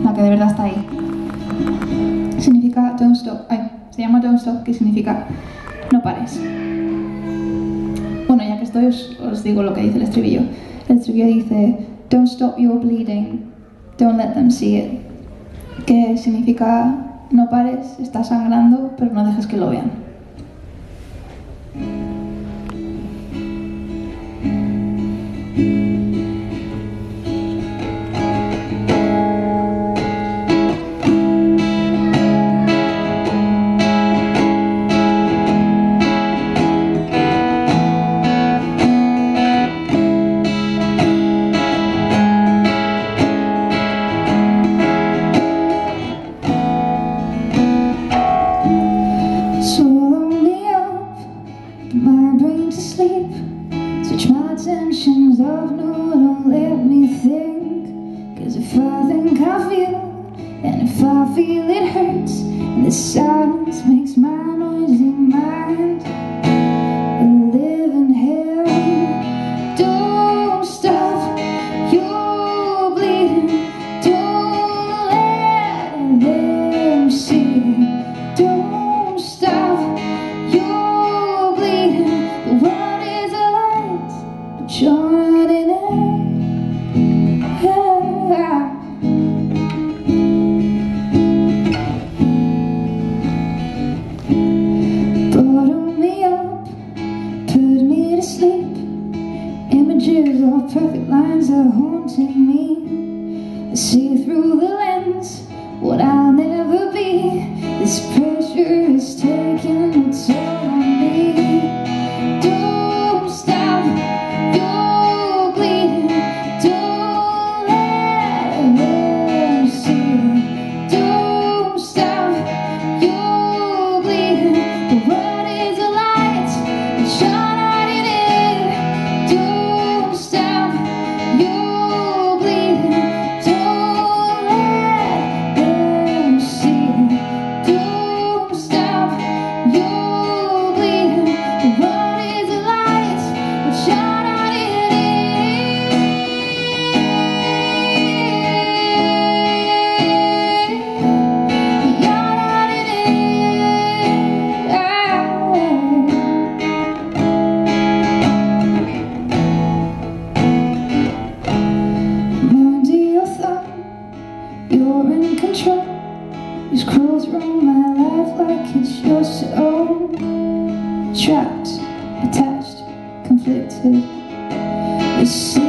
la que de verdad está ahí. Significa don't stop, se llama don't stop, que significa no pares. Bueno, ya que estoy os digo lo que dice el estribillo. El estribillo dice don't stop your bleeding, don't let them see it, que significa no pares, está sangrando, pero no dejes que lo vean. Switch my attentions off, no, don't let me think. Cause if I think I feel, and if I feel it hurts, and the silence makes my noisy mind live in hell. Don't stop, you're bleeding, don't let them see. Don't stop, you're bleeding, the world is a light, but you're not in it. Bottle me up, put me to sleep. Images of perfect lines are haunting me. I see through the lens what I'll never be. This pressure is taking its toll on me. Don't stop, you're bleeding, don't let them see. Don't stop, you're bleeding, the world is a light, but you're not in it. Don't stop, you're bleeding, don't let them see. Don't stop, you're bleeding, the world is a light, but you're not in it. You're not in it. Mind your thumb, you're in control. Just crawl through my life like it's yours to own. Trapped, attached, conflicted. You see